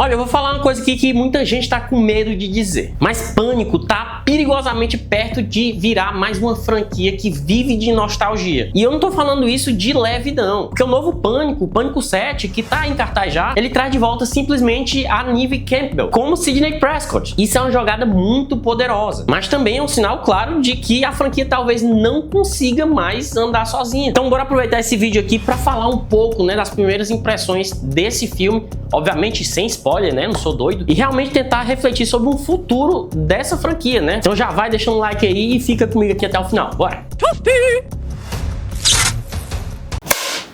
Olha, eu vou falar uma coisa aqui que muita gente tá com medo de dizer, mas Pânico tá perigosamente perto de virar mais uma franquia que vive de nostalgia. E eu não tô falando isso de leve não, porque o novo Pânico, o Pânico 7, que tá em cartaz já, ele traz de volta simplesmente a Neve Campbell como Sidney Prescott. Isso é uma jogada muito poderosa, mas também é um sinal claro de que a franquia talvez não consiga mais andar sozinha. Então bora aproveitar esse vídeo aqui para falar um pouco, né, das primeiras impressões desse filme, obviamente sem spoiler, né, não sou doido, e realmente tentar refletir sobre um futuro dessa franquia, né? Então já vai deixando um like aí e fica comigo aqui até o final. Bora!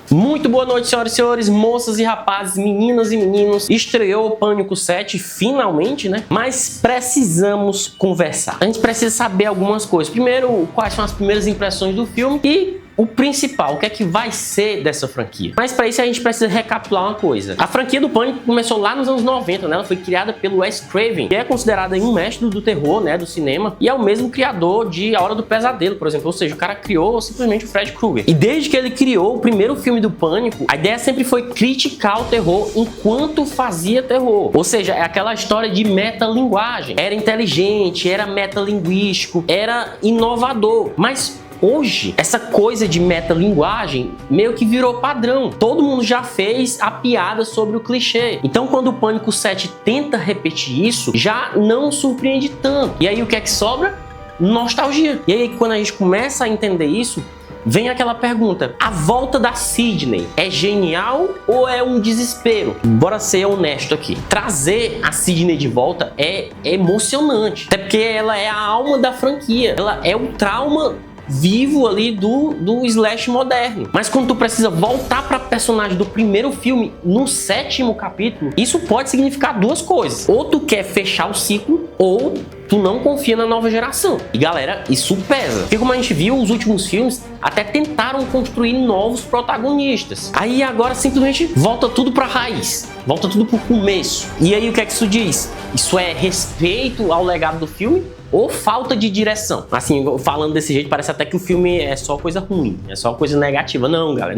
Muito boa noite, senhoras e senhores, moças e rapazes, meninas e meninos. Estreou o Pânico 7 finalmente, né? Mas precisamos conversar. A gente precisa saber algumas coisas. Primeiro, quais são as primeiras impressões do filme e o principal, o que é que vai ser dessa franquia. Mas para isso a gente precisa recapitular uma coisa. A franquia do Pânico começou lá nos anos 90, né? Ela foi criada pelo Wes Craven, que é considerado um mestre do terror, né, do cinema, e é o mesmo criador de A Hora do Pesadelo, por exemplo. Ou seja, o cara criou simplesmente o Fred Krueger. E desde que ele criou o primeiro filme do Pânico, a ideia sempre foi criticar o terror enquanto fazia terror. Ou seja, é aquela história de metalinguagem. Era inteligente, era metalinguístico, era inovador, mas hoje, essa coisa de metalinguagem meio que virou padrão. Todo mundo já fez a piada sobre o clichê. Então, quando o Pânico 7 tenta repetir isso, já não surpreende tanto. E aí, o que é que sobra? Nostalgia. E aí, quando a gente começa a entender isso, vem aquela pergunta: a volta da Sidney é genial ou é um desespero? Bora ser honesto aqui. Trazer a Sidney de volta é emocionante. Até porque ela é a alma da franquia. Ela é o trauma vivo ali do slash moderno. Mas quando tu precisa voltar para personagem do primeiro filme no 7º capítulo, isso pode significar duas coisas: ou tu quer fechar o ciclo, ou tu não confia na nova geração. E galera, isso pesa. Porque como a gente viu, os últimos filmes até tentaram construir novos protagonistas. Aí agora simplesmente volta tudo pra raiz. Volta tudo pro começo. E aí o que é que isso diz? Isso é respeito ao legado do filme? Ou falta de direção? Assim, falando desse jeito, parece até que o filme é só coisa ruim, é só coisa negativa. Não, galera,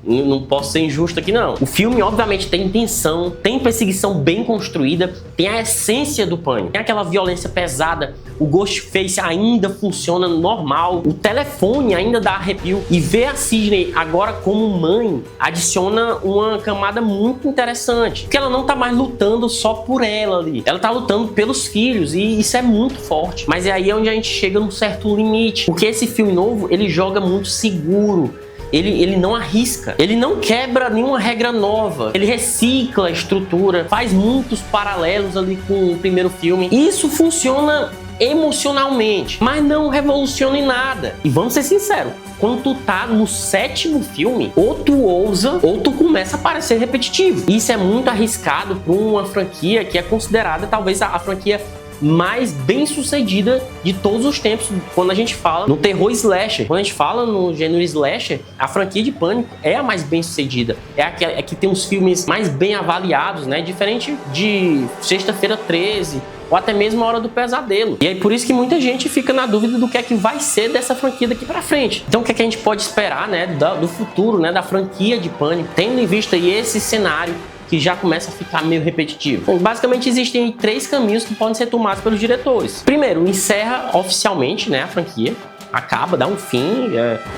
não posso ser injusto aqui, não. O filme, obviamente, tem intenção, tem perseguição bem construída, tem a essência do Pânico, tem aquela violência pesada, o Ghostface ainda funciona normal, o telefone ainda dá arrepio, e ver a Sidney agora como mãe adiciona uma camada muito interessante, porque ela não tá mais lutando só por ela ali, ela tá lutando pelos filhos, e isso é muito forte. Mas é aí onde a gente chega num certo limite, porque esse filme novo, ele joga muito seguro. Ele não arrisca, ele não quebra nenhuma regra nova, ele recicla a estrutura, faz muitos paralelos ali com o primeiro filme. Isso funciona emocionalmente, mas não revoluciona em nada. E vamos ser sinceros, quando tu tá no 7º filme, ou tu ousa, ou tu começa a parecer repetitivo. Isso é muito arriscado para uma franquia que é considerada talvez a franquia mais bem sucedida de todos os tempos quando a gente fala no terror slasher. Quando a gente fala no gênero slasher, a franquia de Pânico é a mais bem sucedida, é a que tem os filmes mais bem avaliados, né? Diferente de Sexta-feira 13 ou até mesmo A Hora do Pesadelo. E aí por isso que muita gente fica na dúvida do que é que vai ser dessa franquia daqui pra frente. Então o que é que a gente pode esperar, né, do futuro, né, da franquia de Pânico, tendo em vista aí esse cenário que já começa a ficar meio repetitivo? Bom, basicamente existem 3 caminhos que podem ser tomados pelos diretores. Primeiro, encerra oficialmente, né, a franquia, acaba, dá um fim,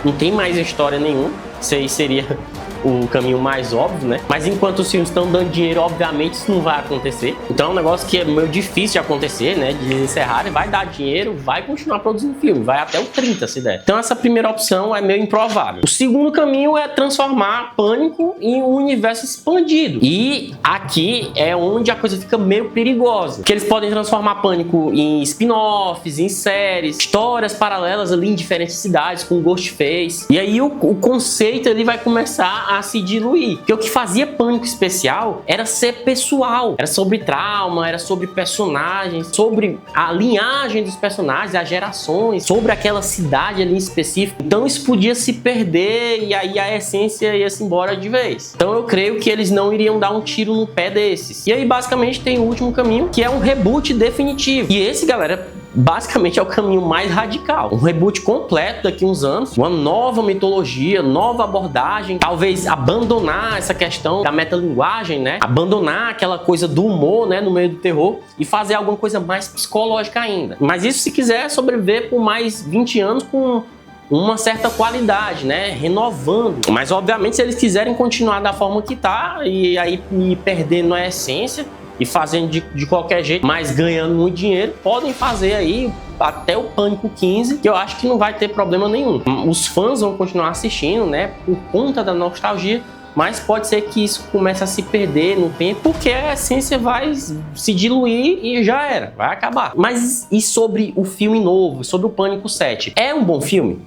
não tem mais história nenhuma. Isso aí seria o caminho mais óbvio, né? Mas enquanto os filmes estão dando dinheiro, obviamente isso não vai acontecer. Então é um negócio que é meio difícil de acontecer, né? De encerrar, vai dar dinheiro, vai continuar produzindo filme, vai até o 30 se der. Então essa primeira opção é meio improvável. O segundo caminho é transformar Pânico em um universo expandido. E aqui é onde a coisa fica meio perigosa, porque eles podem transformar Pânico em spin-offs, em séries, histórias paralelas ali em diferentes cidades com Ghostface. E aí o conceito ele vai começar a se diluir, porque o que fazia Pânico especial era ser pessoal, era sobre trauma, era sobre personagens, sobre a linhagem dos personagens, as gerações, sobre aquela cidade ali em específico. Então isso podia se perder e aí a essência ia-se embora de vez. Então eu creio que eles não iriam dar um tiro no pé desses. E aí basicamente tem o último caminho, que é um reboot definitivo. E esse, galera, basicamente é o caminho mais radical. Um reboot completo daqui a uns anos, uma nova mitologia, nova abordagem, talvez abandonar essa questão da metalinguagem, né? Abandonar aquela coisa do humor, né, no meio do terror e fazer alguma coisa mais psicológica ainda. Mas isso se quiser sobreviver por mais 20 anos com uma certa qualidade, né, renovando. Mas obviamente se eles quiserem continuar da forma que tá e aí perdendo a essência e fazendo de qualquer jeito, mas ganhando muito dinheiro, podem fazer aí até o Pânico 15, que eu acho que não vai ter problema nenhum. Os fãs vão continuar assistindo, né, por conta da nostalgia, mas pode ser que isso comece a se perder no tempo, porque a essência vai se diluir e já era, vai acabar. Mas e sobre o filme novo, sobre o Pânico 7? É um bom filme?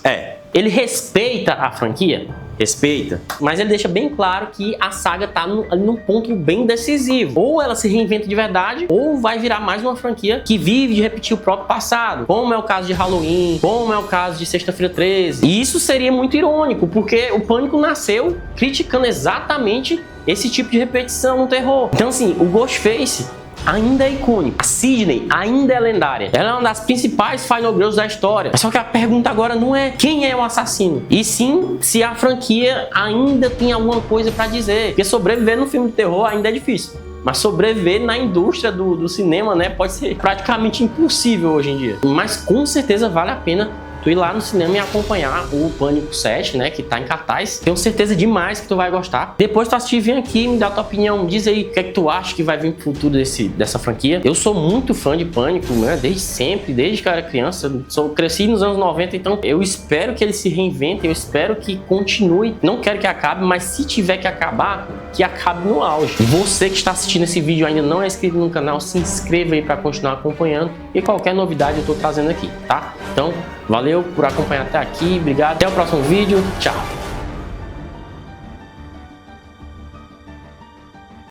É. Ele respeita a franquia? Respeita. Mas ele deixa bem claro que a saga tá num ponto bem decisivo. Ou ela se reinventa de verdade, ou vai virar mais uma franquia que vive de repetir o próprio passado. Como é o caso de Halloween, como é o caso de Sexta-feira 13. E isso seria muito irônico, porque o Pânico nasceu criticando exatamente esse tipo de repetição no terror. Então assim, o Ghostface ainda é icônico. A Sidney ainda é lendária. Ela é uma das principais Final Girls da história. Só que a pergunta agora não é quem é o assassino, e sim se a franquia ainda tem alguma coisa pra dizer. Porque sobreviver no filme de terror ainda é difícil, mas sobreviver na indústria do cinema, né, pode ser praticamente impossível hoje em dia. Mas com certeza vale a pena tu ir lá no cinema e acompanhar o Pânico 7, né, que tá em cartaz. Tenho certeza demais que tu vai gostar. Depois tu assistir, vem aqui, me dá a tua opinião, diz aí o que é que tu acha que vai vir pro futuro dessa franquia. Eu sou muito fã de Pânico, né, desde sempre, desde que eu era criança. Cresci nos anos 90, então eu espero que eles se reinventem, eu espero que continue. Não quero que acabe, mas se tiver que acabar, que acabe no auge. Você que está assistindo esse vídeo e ainda não é inscrito no canal, se inscreva aí para continuar acompanhando, e qualquer novidade eu tô trazendo aqui, tá? Então, valeu por acompanhar até aqui, obrigado, até o próximo vídeo, tchau!